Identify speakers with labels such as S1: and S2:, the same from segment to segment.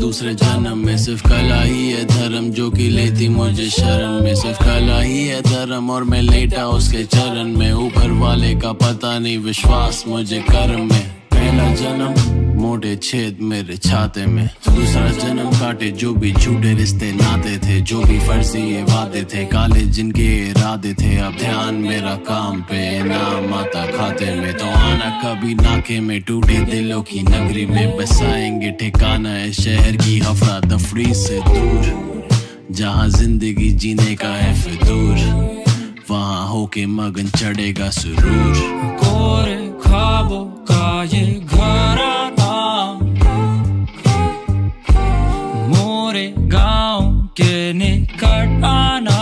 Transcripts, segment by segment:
S1: दूसरे जन्म में। सिर्फ कला ही है धर्म जो कि लेती मुझे शरण में। सिर्फ कला ही है धर्म और मैं लेटा उसके चरण में। ऊपर वाले का पता नहीं विश्वास मुझे कर्म में। पहला जन्म मोटे छेद मेरे छाते में, दूसरा जन्म काटे जो भी झूठे रिश्ते नाते थे, जो भी फर्जी ये वादे थे, काले जिनके इरादे थे। अब ध्यान मेरा काम पे, नाम आता खाते में। तो आना कभी नाके में, टूटे दिलों की नगरी में बसाएंगे ठिकाना है शहर की हफरा दफरी से दूर। जहाँ जिंदगी जीने का है फितूर, वहाँ होके मगन चढ़ेगा सुरूर।
S2: कोरे ख्वाबों का ये घराना, मोरे गाँव के निकट आना,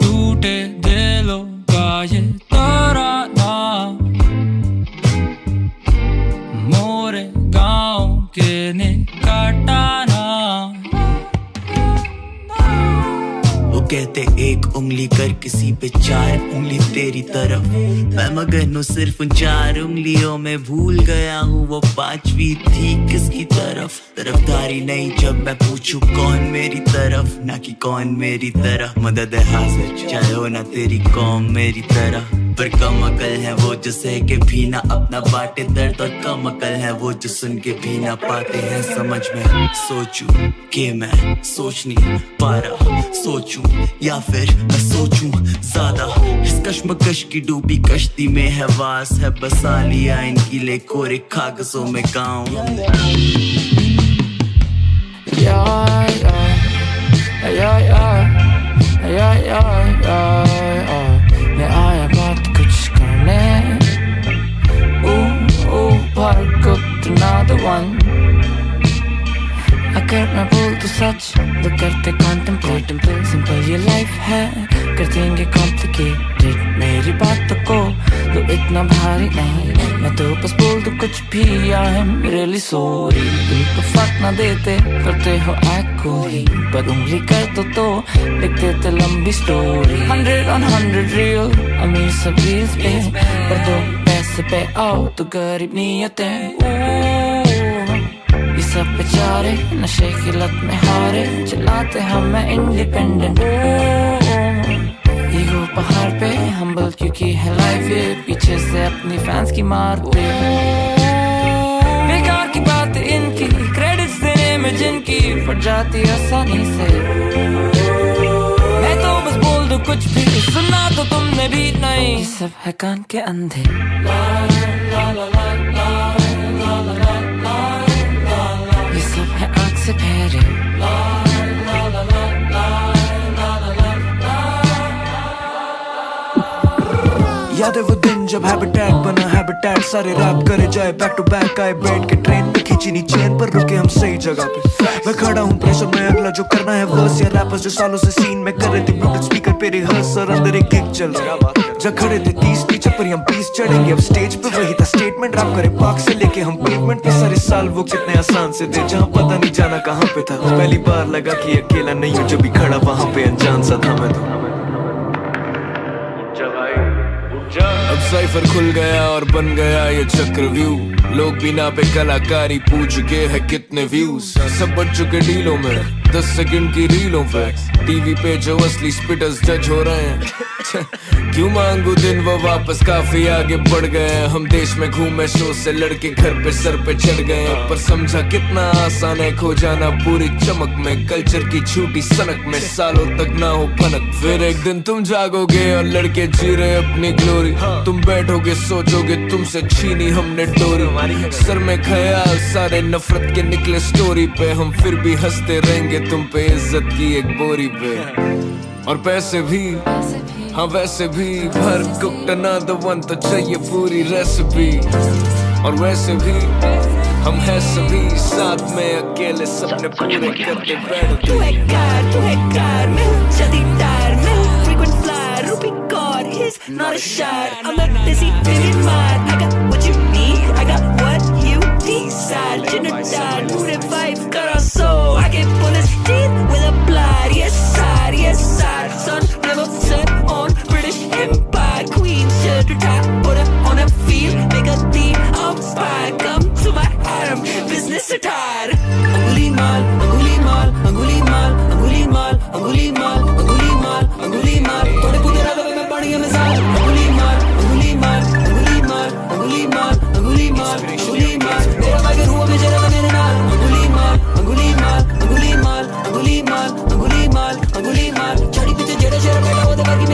S2: टूटे दिलों का ये तराना, मोरे गाँव के निकट आना।
S3: कहते एक उंगली कर किसी पे चार उंगली तेरी तरफ, मैं मगन हूँ सिर्फ उन चार उंगलियों में। भूल गया हूँ वो पांचवी थी किसकी तरफ। तरफदारी नहीं जब मैं पूछूं कौन मेरी तरफ, ना कि कौन मेरी तरह। मदद है हाजिर चाहे हो ना तेरी कौम मेरी तरह, पर कम अकल है वो जो सह के भी ना अपना बांटे दर्द, और कम अकल है वो जो सुन के भी ना पाते हैं समझ में। सोचूं कि मैं सोच नहीं पा रहा, सोचूं या फिर मैं सोचूं ज्यादा। इस कश्मकश की डूबी कश्ती में है वास है, बसा लिया इनकी ले कोरे कागजों में गाँव।
S2: मैं आया बात कुछ करने, पर cooked another one। अगर मैं बोल तो सच तो करते contemplate, सिंपल ये लाइफ है कर देंगे complicated। मेरी बातों को तो इतना भारी नहीं, मैं तो बस बोल दूं कुछ भी। I am really sorry, तुम तो फक ना देते करते हो act cool, पर उंगली कर तो लिख देते लंबी स्टोरी। 100 on 100 real, अमीर सब रील्स पे, पर दो पैसे पे आओ तो गरीब नियतें। ये सब बेचारे नशे की लत में हारे, चलाते हम इंडिपेंडेंट। ईगो पहाड़ पे हम्बल क्योंकि है लाइफ ये, पीछे से अपनी फैंस की मारते। बेकार की बात इनकी, क्रेडिट्स देने में जिनकी फट जाती आसानी से। मैं तो बस बोल दूं कुछ भी, सुना तो तुमने भी नहीं। ये सब है कान के अंधे। ये सब है आँख से फेरे।
S4: याद है वो दिन जब हैबिटेट बना हैबिटेट, सारे रैप करे जाए बैक टू बैक। आए बैठ के ट्रेन पे खींची नी चेन पर रुके हम सही जगह पे। मैं खड़ा हूँ प्रेशर में, अगला जो करना है वर्स या रैपर्स जो सालों से सीन में कर रहे थे ब्लूटूथ स्पीकर पे रिहर्स, और अंदर एक गिग चल रहा। जब खड़े थे 30 टीचर पर हम 20 चढ़ेंगे अब स्टेज पे। वही था स्टेटमेंट, रैप करे पार्क से लेके हम पेवमेंट पे। सारे साल वो कितने आसान से थे, जहाँ पता नहीं जाना कहाँ पे था। पहली बार लगा कि अकेला नहीं हूँ, जब भी खड़ा वहाँ पे अनजान सा था मैं तो।
S5: अब साइफर खुल गया और बन गया ये चक्रव्यूह। लोग बिना पे कलाकारी पूछ के है कितने व्यूज। सब बच चुके डीलों में 10 सेकंड की रीलों पे। टीवी पे जो असली स्पिटर्स जज हो रहे हैं क्यों मांगू दिन वो वापस, काफी आगे बढ़ गए हैं हम। देश में घूमे शो से लड़के घर पे सर पे चढ़ गए हैं, पर समझा कितना आसान है खो जाना पूरी चमक में। कल्चर की झूठी सनक में सालों तक ना हो फनक। फिर एक दिन तुम जागोगे और लड़के जी रहे अपनी ग्लोरी। तुम बैठोगे सोचोगे तुमसे छीनी हमने डोरी। सर में ख्याल सारे नफरत के निकले स्टोरी पे, हम फिर भी हंसते रहेंगे तुम पे इज्जत की एक बोरी पे। और पैसे भी हाँ वैसे भी भर कुक्ड another one तो चाहिए पूरी रेसिपी। और वैसे भी हम हैं सभी साथ में अकेले सपने पूरे करके बैठते।
S3: तू है कार मैं हूँ जदीदार, मैं हूँ frequent flyer, रूपी God is not a shot। I'm not busy feeling mad, I got what you need, I got what you desire। Genocide, who the vibe got us so I can pull his teeth with a blood, yes side, sun never set on British Empire. Queen should retire, put her on a field, make a deal, I'm spy, come to my harem,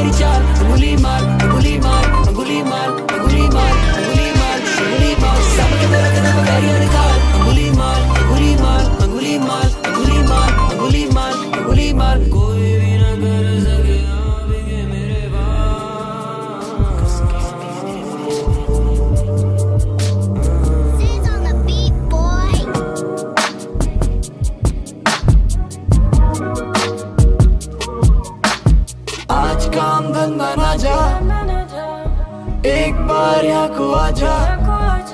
S2: मेरी चाल, अंगुली मार, अंगुली मार, अंगुली मार, अंगुली मार, अंगुली मार, अंगुली मार, सबके मेरे दिल में बैरियर निकाल, अंगुली मार, अंगुली मार, अंगुली मार, अंगुली मार, अंगुली मार, अंगुली मार, कोई भी ना कर सके आगे मेरे
S6: Sis on the beat, boy.
S4: आज काम धंधा ना जा, एक बार यहाँ को आजा।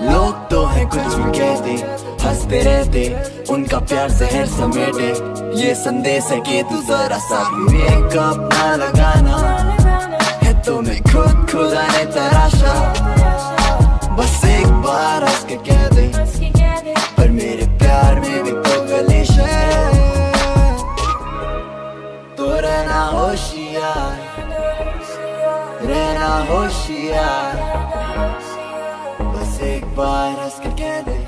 S4: लोग तो है कुछ भी कहते, हंसते रहते, उनका प्यार जहर समेटे। ये संदेश है कि तू जरा सा मेकअप ना लगाना, है तो मैं खुद खुदा ने तराशा। बस एक बार हंस के कह दे, पर मेरे प्यार में भी तो गलिश है। तो रहना होशियार, रहना होशियार। बस एक बार हंस के कह दे,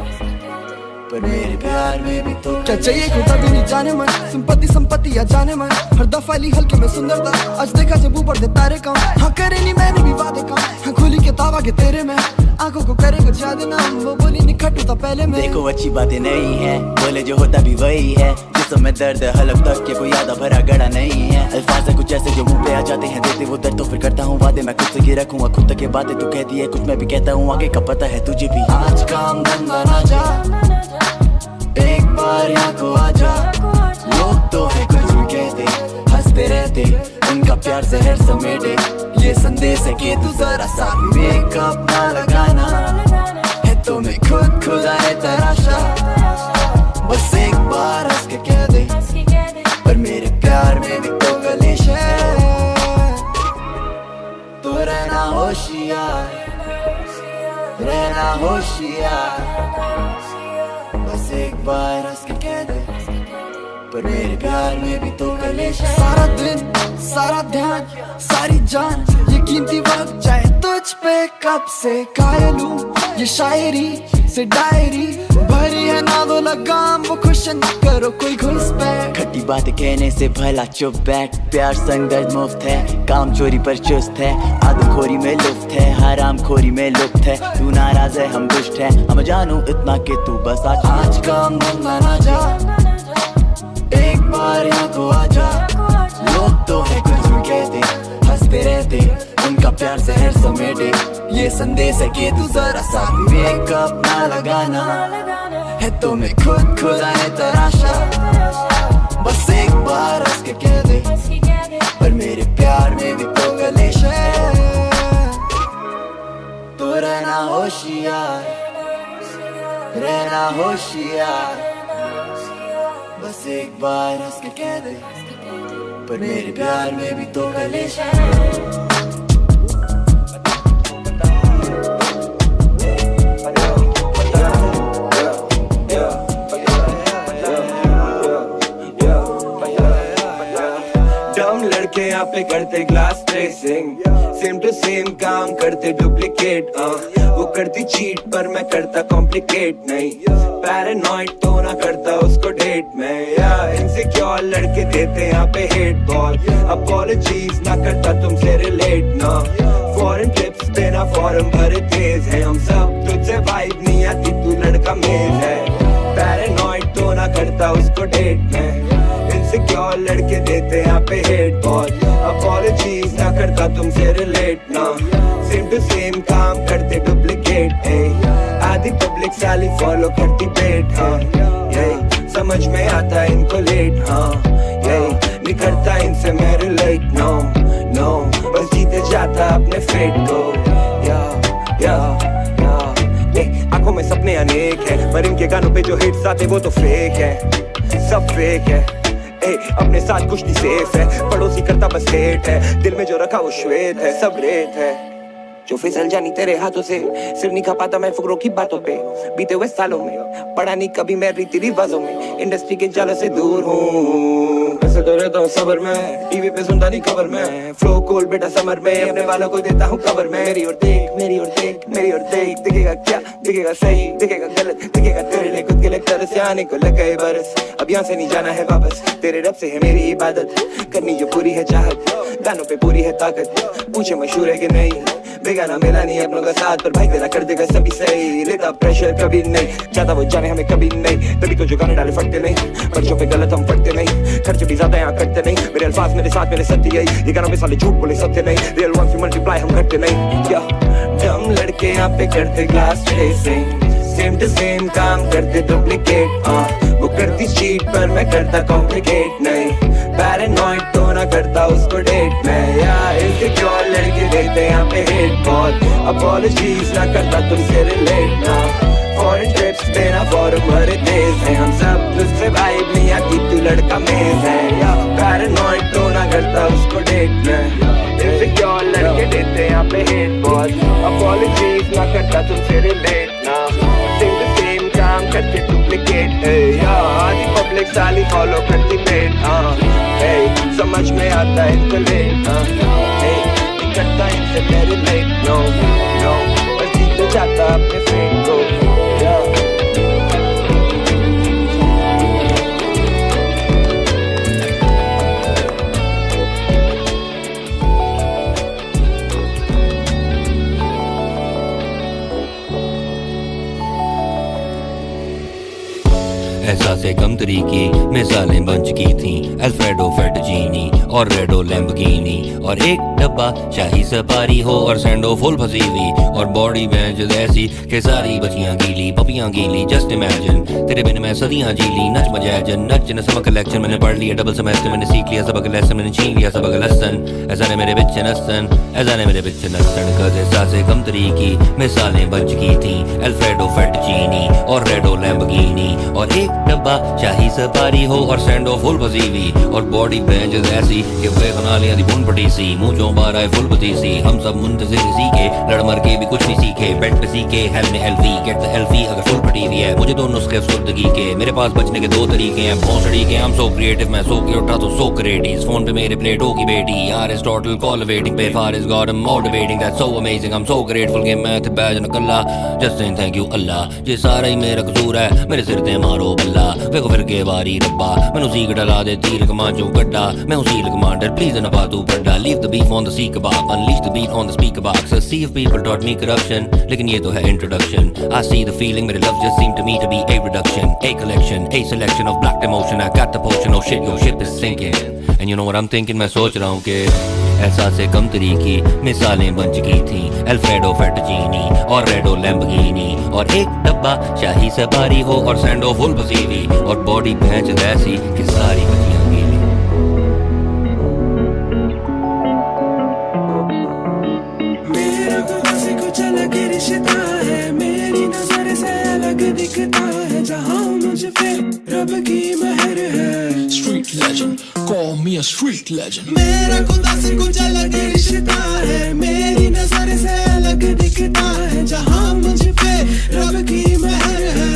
S4: पर मेरे प्यार में भी तो
S7: क्या चाहिए खुदा भी नहीं जाने मन, संपत्ति संपत्ति या जाने मन। हर दफा ली हल्के में सुंदरता, आज देखा जब ऊपर दे तारे कम। हाँ करे नहीं मैंने भी वादे कम, हाँ खुली किताब आगे तेरे में। आंखों को करे कुछ याद ना, वो बोली नहीं खटू था पहले में।
S3: देखो अच्छी बातें नहीं है, बोले जो होता भी वही है। जिसम में दर्द है हलक तक के कोई याद भरा गड़ा नहीं है। अल्फाज है कुछ ऐसे जो मुंह पे आ जाते हैं, देते वो दर्द तो फिर करता हूँ वादे। मैं खुद से ये रखूंगा खुद तक ये बातें, तू कहती है कुछ मैं भी कहता हूँ, आगे का पता है तुझे भी।
S4: आज काम धंधा ना जा, एक बार यहाँ को आजा। लोग तो है कुछ भी कहते, हंसते रहते, उनका प्यार जहर समेटे। ये संदेश है कि तू जरा सा मेकअप ना लगाना, है तो मैं खुद खुदा ने तराशा। बस एक बार हंस के कह दे, पर मेरे प्यार में भी तो गलिश है। तो रहना होशियार, रहना होशियार। बस एक बार हंस के कह दे, पर मेरे प्यार में भी तो कलेश है।
S7: सारा दिन सारा ध्यान सारी जान ये कीमती वक्त जाए तुझ पे कब से कायल हूँ। ये शायरी से डायरी भरी है ना वो लगाम, वो खुश न करो कोई घुस पे।
S3: खट्टी बात कहने से भला चुप बैठ, प्यार संग दर्द मुफ्त है, काम चोरी पर चुस्त है। आदत खोरी में लुफ्त है, हराम खोरी में लुप्त है। तू नाराज है हम दुष्ट है, हम जानू इतना कि तू बस
S4: आज काम धंधा ना जा, एक बार यहाँ को आजा। लोग तो है कुछ भी कहते, हंसते रहते, उनका प्यार जहर समेटे। ये संदेश है कि तू जरा सा मेकअप ना लगाना, है तो मैं खुद खुदा ने तराशा। बस एक बार हंस के कह दे, पर मेरे प्यार में भी तो गलिश है। तो रहना होशियार, रहना होशियार। बस एक बार हंस के कह दे, पर मेरे प्यार में भी तो कलेश है।
S5: लड़के यहाँ पे करते glass tracing, same to same काम करते डुप्लीकेट। वो करती चीट पर मैं करता कॉम्प्लिकेट नहीं। पैरानॉइड तो ना करता उसको डेट में, या इनसिक्योर लड़के देते यहाँ पे हेट बॉल। अपॉलॉजीज ना करता तुमसे रिलेट ना, फॉरेन ट्रिप्स पे ना फॉर्म भरे तेज है हम सब। तुझसे वाइब नहीं आती तू लड़का मेज है, पैरानॉइड तो ना करता उसको डेट में। इनसिक्योर लड़के देते यहाँ पे हेट बॉल। अपॉलॉजीज ना करता तुमसे रिलेट ना, सेम टू सेम काम करते डुप्लीकेट। आधी पब्लिक साली फॉलो करती पेट। हाँ यही समझ में आता इनको लेट। हाँ यही निकलता इनसे मैं रिलेट। नो नो बस जीते जाता अपने फेट को। या आंखों में सपने अनेक है, पर इनके गानों पे जो हिट्स आते वो तो फेक है, सब फेक है। अपने साथ कुछ नहीं सेफ है, पड़ोसी करता बस हेट है। दिल में जो रखा वो श्वेत है, सब रेत है जो फिसल जानी तेरे हाथों से। सिर नहीं खा पाता मैं फुकरों की बातों पे, बीते हुए सालों में पढ़ा नहीं कभी मैं रीति रिवाजों में। इंडस्ट्री के जालों से दूर हूँ,
S4: वैसे तो रहता हूँ सबर में, टीवी पे सुनता नहीं खबर में, फ्लो कूल बेटा समर में, अपने वालों को देता हूँ कवर में। मेरी ओर देख, मेरी ओर देख, मेरी ओर देख, दिखेगा क्या, दिखेगा सही, दिखेगा गलत, दिखेगा तेरे लिए खुद के लिए तरस से आने को लग गए बरस। अब यहाँ से नहीं जाना है वापस, तेरे रब से है मेरी इबादत, करनी जो पूरी है चाहत, गानों पे पूरी है ताकत, पूछे मशहूर है कि नहीं, बेगाना मिला नहीं अपनों का साथ, पर भाई तेरा कर देगा सभी सही, लेता प्रेशर कभी नहीं, चाहता वो जाने हमें कभी नहीं, तभी तो जो गाने डाले फटते नहीं, पर्चों पे गलत हम पढ़ते नहीं, खर्च भी ज्यादा यहाँ करते नहीं, मेरे अल्फाज मेरे साथ मेरे सत्य यही, ये गानों में साले झूठ बोले सत्य नहीं, रियल वन से मल्टीप्लाई हम करते नहीं। क्या डम लड़के यहाँ पे करते glass racing, same to same काम करते डुप्लीकेट, वो करती चीट पर मैं करता कॉम्प्लिकेट नहीं, पैरानॉइड तो ना करता उसको डेट में, या इनसिक्योर लड़के देते यहाँ पे हेट बहुत, अपॉलजीज ना करता तुमसे रिलेट ना, फॉरेन ट्रिप्स पे ना फॉरम भरे देश है, हम सब तुझसे वाइब नहीं आती तू लड़का मेज है, या पैरानॉइड तो ना करता उसको डेट में, इनसिक्योर लड़के देते यहाँ पे हेट बहुत, अपॉलजीज ना करता तुमसे रिलेट ना, सेम टू सेम काम करते डुप्लीकेट, या आधी पब्लिक साली फॉलो करती पेट, समझ में आता है इनको लेट, नहीं करता इनसे मेरे लेट, नो नो बस जीते जाता अपने फ्रेंड को,
S8: एहसासे कम तरीकी मिसालें बन चुकी थी, अल्फ्रेडो फेटजीनी और रेडो लैम्बोर्गिनी, और एक डब्बा शाही सफारी हो और सैंडो फुल फंसी हुई, और बॉडी बेंच ऐसी के सारी बचियां गीली पपियां गीली, जस्ट इमेजिन तेरे बिन मैं सदियां जीली, नच मजैजन नच न सबक कलेक्शन मैंने पढ़ लिया, डबल सेमेस्टर मैंने सीख लिया सबक लेसन, मैंने छीन लिया सबक लसन, ऐसा ने मेरे बिच नसन, ऐसा ने मेरे बिच नसन, कद एहसासे कम तरीकी मिसालें बन चुकी थी, अल्फ्रेडो फेटजीनी और रेडो लैम्बोर्गिनी, और एक डब्बा शाही सफारी हो और सैंडो फुल फंसी हुई, और बॉडी बेंच ऐसी कि वे खनालियां दी बुन पटी सी, मुंह चों बाहर आए फुल पती सी, हम सब मुंतजिर सीखे लड़ मर के भी कुछ नहीं सीखे, बेड पे सीखे हेल में एल्फी गेट द एल्फी अगर फुल पटी हुई है, मुझे दो नुस्खे अफसरदगी के, मेरे पास बचने के दो तरीके हैं, भौंसड़ी के हम सो क्रिएटिव, मैं सो के उठा तो सो क्रिएटिव, फोन पे मेरे प्लेटो की बेटी एरिस्टोटल कॉल वेटिंग पे, far is God am motivating that's so amazing, I am so grateful कि मैं थे बैज न कल्ला, जस्ट सेइंग थैंक यू अल्लाह, ये सारा ही मेरा कसूर है, मेरे सिर ते मारो बल्ला, वेखो फिर के बारी रब्बा, मैनू सीख डला दे तीर कमांचो गड्ढा, मैं हूं सील कमांडर प्लीज न पा तू पड्डा, leave the beef on the sea kebab, unleash the beef on the speaker box, a sea of people taught me corruption, लेकिन ये तो है introduction, I see the feeling, मेरे love just seem to me to be a reduction, a collection, a selection of black emotion, I got the potion, oh shit, your ship is sinking, and you know what I'm thinking, मैं सोच रहा हूँ कि एहसासे कम तरीकी मिसालें बन चुकी थी, alfredo फेटजीनी और रेडो लैम्बोर्गिनी, और एक डब्बा शाही सफारी हो और सैंडो फुल फंसी हुई, और बॉडी बेंच ऐसी कि सारी बचियां गीली।
S9: मेरा तो किसी कुछ अलग रिश्ता है, मेरी नजर से अलग दिखता है, जहाँ मुझ पे रब की मेहर है,
S10: Street legend, call me a street legend.
S9: मेरा खुदा से कुछ अलग रिश्ता है, मेरी नजर से अलग दिखता है, जहाँ मुझ पे रब की मेहर है,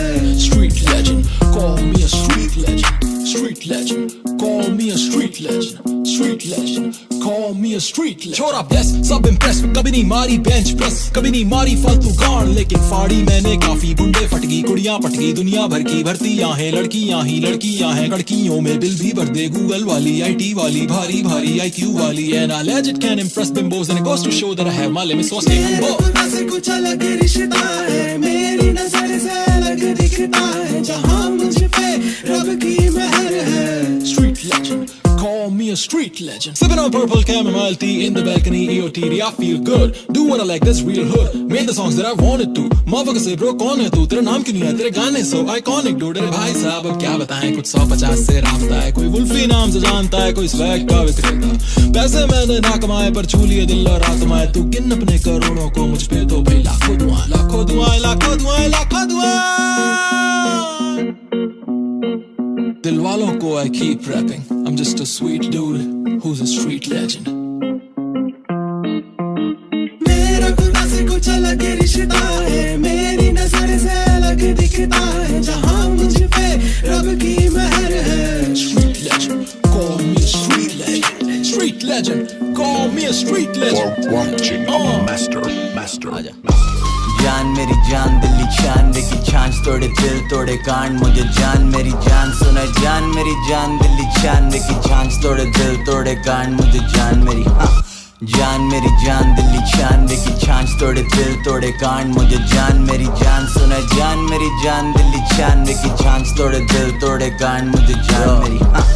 S10: Street legend, call me a street legend. Street legend, call me a street legend. Street legend, call me a street legend. छोरा bless, सब impress, कभी नहीं मारी bench press, कभी नहीं मारी फालतू गान, लेकिन फाड़ी मैंने काफी, गुंडे फटगी कुड़ियां पटगी, दुनिया भर की भर्तियां हैं, लड़कियां ही लड़कियां हैं, लड़कियों में बिल भी भर दे, गूगल वाली IT वाली, भारी भारी IQ वाली, and I legit can impress bimbos, and it goes to show that I have my limits, so stay humble.
S9: मेरे खुदा से कुछ अलग रिश्ता है, मेरी नजर से अलग दिखता है, जहाँ मुझ पे रब की मेहर है,
S10: Street legend, call me a street legend. Sipping on purple chamomile tea in the balcony, EOTD, I feel good. Do what I like, this real hood. Made the songs that I wanted to. Motherfucker say bro कौन है तू, तेरा नाम क्यों नहीं है, तेरे गाने so iconic dude. अरे भाई साहब अब क्या बताएं, कुछ 150 से राफ्ता है, कोई वुल्फी नाम से जानता है, कोई स्वैग का विक्रेता, पैसे मैंने ना कमाए पर छू लिए दिल और आत्माएं, तू गिन अपने करोड़ों को, मुझ पे तो भाई लाखों दुआएं, लाखों दुआएं, लाखों दुआएं, लाखों दुआएं। दिल वालों को I keep rapping, I'm just a sweet dude who's a street legend.
S9: मेरा खुदा से कुछ अलग रिश्ता है, मेरी नजर से अलग दिखता है, जहाँ मुझ पे रब की मेहर है,
S10: Street legend, call me street legend. Call me a street legend.
S11: Watching master.
S3: जान मेरी जान दिल्ली चांद की छांच तोड़े दिल तोड़े कांड मुझे जान मेरी जान सुना जान मेरी जान दिल्ली चांद की छांच तोड़े दिल तोड़े कांड मुझे जान मेरी जान मेरी जान दिल्ली चांद की छांच तोड़े दिल तोड़े कांड मुझे जान मेरी जान सुना जान मेरी जान दिल्ली चांद की छांच तोड़े दिल तोड़े कांड मुझे जान मेरी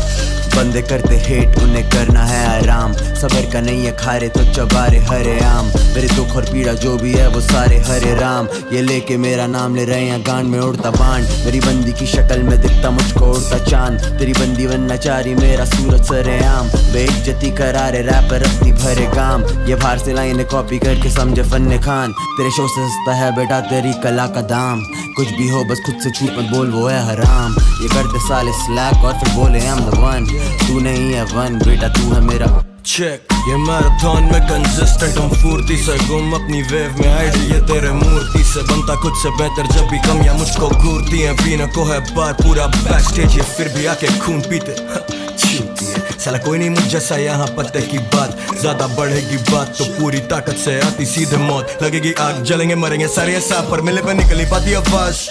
S3: बंदे करते हेट उन्हें करना है आराम सबर का नहीं है खारे तो चबारे हरे आम मेरे दुख और पीड़ा जो भी है वो सारे हरे राम ये लेके मेरा नाम ले रहे हैं गांड में उड़ता बाण मेरी बंदी की शक्ल में दिखता मुझको उड़ता चांद तेरी बंदी बनना चाह रही मेरा सूरज सरेआम बेइज्जती करारे रैपर अपनी भरे काम ये बाहर से लाइनें कॉपी करके समझे फन्ने खान तेरे शो से सस्ता है बेटा तेरी कला का दाम कुछ भी हो बस खुद से झूठ मत बोल वो है हराम ये करते साले स्लैक और फिर बोले I'm the one तू नहीं है वन बेटा तू है मेरा
S12: चेक ये मैराथन में कंसिस्टेंट हम फुर्ती से गुम अपनी वेव में आइडिया ये तेरे मूर्ति से बनता खुद से बेहतर जब भी कमियां मुझको घूरती हैं पीने को है बार पूरा बैक स्टेज ये फिर भी आके खून पीते छूती है साला कोई नहीं मुझ जैसा यहाँ पत्ते की बात ज्यादा बढ़ेगी बात तो पूरी ताकत से आती सीधे मौत लगेगी आग जलेंगे मरेंगे सारे सांप पर मिले पे निकली पाती आवाज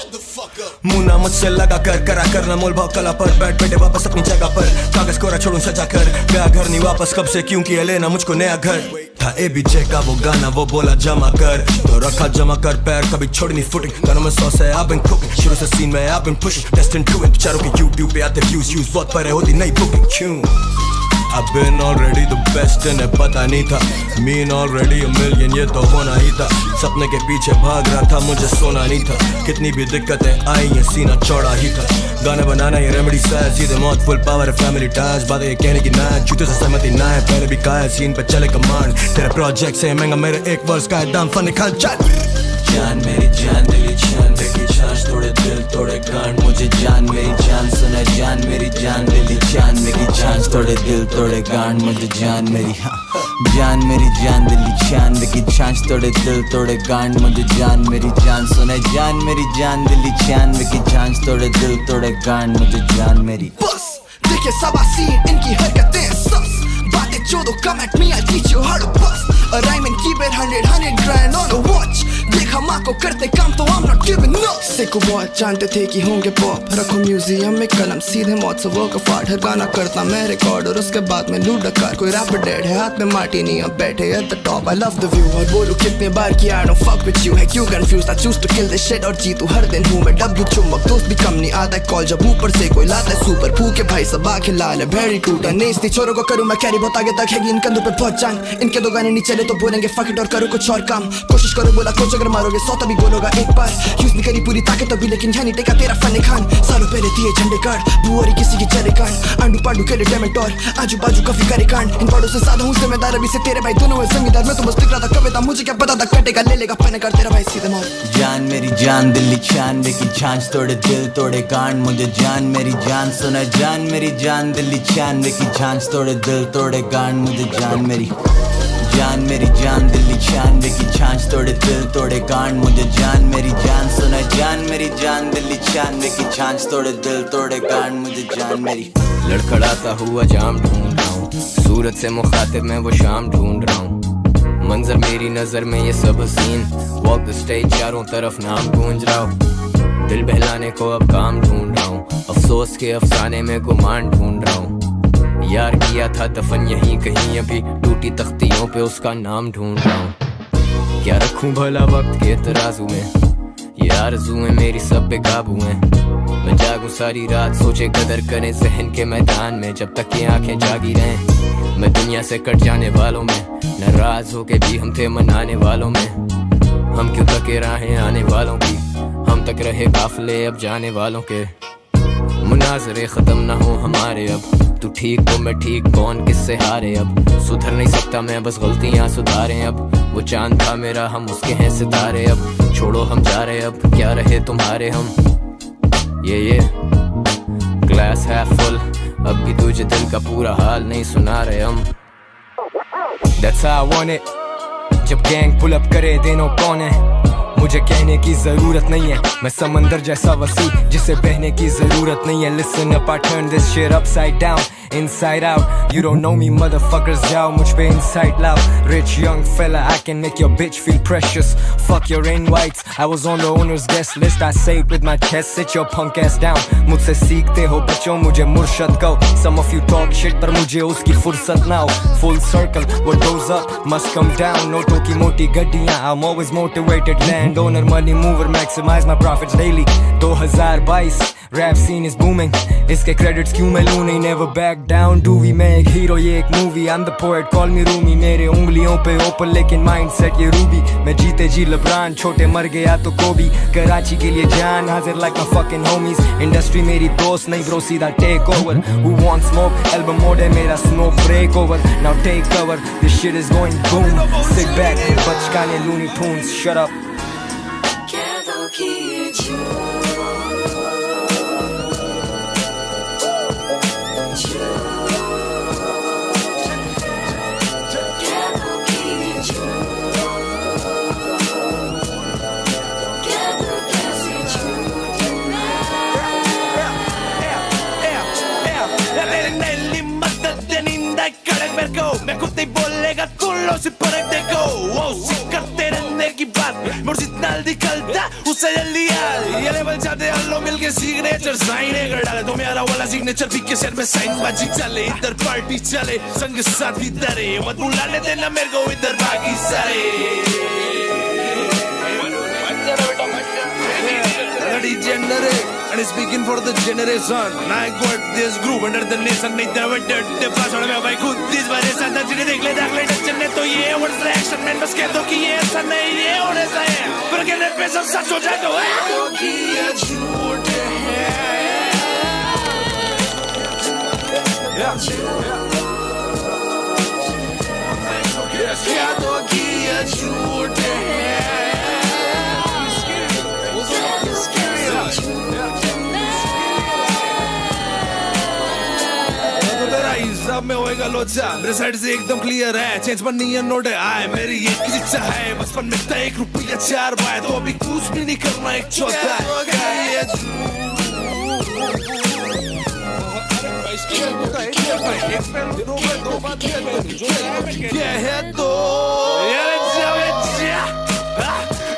S12: मुन्ना मुझसे लगा कर करा करना मोल भाव कला पर बैठ बैठे वापस अपनी जगह पर कागज कोरा छोड़ूं सजा कर गया घर नहीं वापस कब से क्यों किया लेना मुझको नया घर था ABJ का वो गाना वो बोला जमा कर तो रखा जमा कर पैर कभी छोड़ी नहीं फुटिंग गानों में सॉस है I've been cooking शुरू से सीन में I've been pushing destined to it बेचारों के YouTube पे आते views बहुत पर होती नई बुकिंग क्यों I've been already the best इन्हें पता नहीं था Mean already a million ये तो होना ही था सपने के पीछे भाग रहा था मुझे सोना नहीं था कितनी भी दिक्कतें आई ये सीना चौड़ा ही था गाने बनाना ये रेमेडी सा है सीधे मौत फुल पावर है फैमिली टाइज बातें ये कहने की ना है जूते से सहमति ना है पहले भी कहा है सीन पे चले कमांड तेरे प्रोजेक्ट से महंगा मेरे एक वर्ष का है दाम फन निकाल चल जान मेरी जान दिल्ली चांद की छाछ तोड़े दिल तोड़े कांड मुझे जान मेरी जान सुना जान मेरी जान दिल्ली चांद की छाछ तोड़े दिल तोड़े कांड मुझे जान मेरी जान मेरी जान दिल्ली चांद की छाछ तोड़े दिल तोड़े कांड मुझे जान मेरी जान सुना जान मेरी जान दिल्ली चांद की छाछ तोड़े दिल तोड़े कांड मुझे जान मेरी
S7: बस देखे सवासीन इनकी हरकतें सस बातें चोदो come at me I'll teach you how to bust a rhyme and keep it 100 grand on a watch देखा माँ को करते काम तो I'm not giving up सिको बहुत जानते थे कि होंगे पॉप रखो म्यूजियम में कलम सीधे मौत से वर्क ऑफ आर्ट हर गाना करता मैं रिकॉर्ड और उसके बाद में लूट डकार कोई रैपर डेड है हाथ में मार्टी नहीं अब बैठे at the top I love the view और बोलूं कितने बार कि I don't fuck with you है क्यों confused I choose to kill this shit और जीतू हर दिन हूँ मैं W चुम्बक दोस्त भी कम नहीं आता कॉल जब ऊपर से कोई लाता है सुपर फूके भाई सब आंखें लाल है very टूटा नेस्ती छोरों को करूँ मैं कैरी बहुत आगे तक है इन कंधों पे बहुत जान इनके दो गाने नहीं चले तो बोलेंगे fuck it और करो कुछ और काम कोशिश करो बोला कोच अगर मारोगे 100 तभी बोलोगा एक बार यूज नहीं करी पूरी ताकत अभी लेकिन यहाँ नहीं टेका तेरा फन खान सालों पहले दिए झंडे कार्ड बुआरी किसी की चले कांड आंडू पांडू के लिए डेमेंट और आजू बाजू काफी करे कांड इन पड़ों से ज्यादा हूँ जिम्मेदार अभी से तेरे भाई दोनों है जमींदार मैं तो बस लिख रहा था कविता मुझे क्या पता था कटेगा ले लेगा फन कर तेरा भाई सीधे मौत
S3: जान मेरी जान दिल्ली चांद की छाछ तोड़े दिल तोड़े कांड मुझे जान मेरी जान सुना जान मेरी जान दिल्ली चांद की छाछ तोड़े दिल तोड़े कांड मुझे जान मेरी जान दिल्ली चांद की छाछ तोड़े दिल तोड़े कांड मुझे जान मेरी जान सुना जान मेरी जान दिल्ली चांद की छाछ तोड़े दिल तोड़े कांड मुझे जान मेरी
S5: लड़खड़ाता हुआ जाम ढूंढ रहा हूँ सूरत से मुखातिब मैं वो शाम ढूंढ रहा हूँ मंजर मेरी नजर में ये सब हसीन वॉक द स्टेज चारों तरफ नाम गूंज रहा हूँ दिल बहलाने को अब काम ढूंढ रहा हूँ अफसोस के अफसाने में गुमान ढूंढ रहा हूँ यार किया था दफन यहीं कहीं अभी टूटी तख्तियों पे उसका नाम ढूंढ रहा हूँ क्या रखूं भला वक्त के तराजू में ये आरज़ूएं मेरी सब पे काबू हैं मैं जागूं सारी रात सोचे कदर करें जहन के मैदान में जब तक ये आंखें जागी रहें मैं दुनिया से कट जाने वालों में नाराज होके भी हम थे मनाने वालों में हम क्यों तके राहें आने वालों की हम तक रहे काफिले अब जाने वालों के मुनाजरे खत्म ना हो हमारे अब तू ठीक तो मैं ठीक कौन किससे हारे अब सुधर नहीं सकता मैं बस गलतियां सुधारे अब वो चांद था मेरा हम उसके हैं सितारे अब छोड़ो हम जा रहे अब क्या रहे तुम्हारे हम ये ग्लास है फुल अब भी तुझे दिल का पूरा हाल नहीं सुना रहे हम That's how I want it जब गैंग पुल अप करे देनो कौन है
S12: मुझे कहने की जरूरत नहीं है, मैं समंदर जैसा वसी जिसे बहने की जरूरत नहीं है. Listen up, I turn this shit upside down, inside out. You don't know me motherfuckers, जाओ मुझ पे inside loud. Rich young fella, I can make your bitch feel precious. Fuck your invites, I was on the owner's guest list. I say it with my chest, sit your punk ass down. मुझसे सीखते हो बच्चों, मुझे मुर्शद कहो. Some of you talk shit पर मुझे उसकी फुर्सत ना हो. Full circle, what goes up must come down. नोटों की मोटी गड्डियाँ, I'm always motivated. Landowner, money mover, maximize my profits daily. 2022, rap scene is booming. इसके credits क्यों मैं लूँ नहीं, never back down. डूवी मैं एक हीरो, ये एक movie. I'm the poet, call me Rumi. मेरे उंगलियों पे ओपन लेकिन mindset ये रूबी. मैं जीते जी लब्रान, छोटे मर गया तो कोबी. कराची के लिए जान हाजिर like my fucking homies. Industry मेरी दोस्त नहीं bro, सीधा take over. Who wants smoke? Album mode है मेरा, smoke break over. Now take cover, this shit is going boom. Sit back, बचकाने Looney Tunes, shut up.
S13: मैं खुद नहीं बोलेगा कुल्लो से परख देखो. वो करते रहने की बात मोर जितना निकलता उससे जल्दी यार. ये लेवल जाते हम लोग मिलके सिग्नेचर साइन कर डाले. तो मेरा वाला सिग्नेचर भी के सेट में साइन बाजी चले. इधर पार्टी चले, संग साथी डरे. मत बुलाने देना मेरे को इधर बाकी सारे. And it's speaking for the generation. I got this group under the nation. नहीं divided the flash और मैं भाई खुद इस बारे साथ जिन्हें देख ले दाखले टचन ने तो ये वर्ड्स रिएक्शन मैन बस कह दो कि ये ऐसा नहीं ये और ऐसा है. पर कहने पे सब सच हो जाए तो कि ये झूठ है. कह दो कि ये झूठ है. हिसाब में होएगा लोचा. मेरे साइड से एकदम क्लियर है, चेंज बननी है नोट आए. मेरी एक ही इच्छा है, बचपन में था 1 रुपया 4 बाय. तो अभी कुछ भी नहीं करना, एक चौथा क्या है तो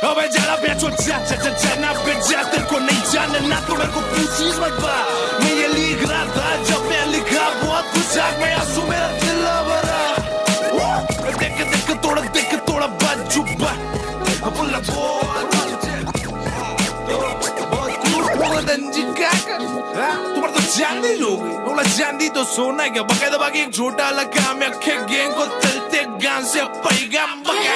S13: अबे जरा बेचो जाना बेचा. तेरे को नहीं जाने ना तो मेरे को पूछीस मत बा. मैं ये लिख रहा था जब मैं लिखा बहुत कुछ आग में आंसू मेरा दिल भरा. देख थोड़ा बात चुप्पा बोला बहुत अंजी काका. तुम्हारा तो चांदी लोगी बोला चांदी तो सोना है क्या. बकायदा बाकी एक छोटा लगा मैं अखे गैंग को चलते गान से पैगाम बगा.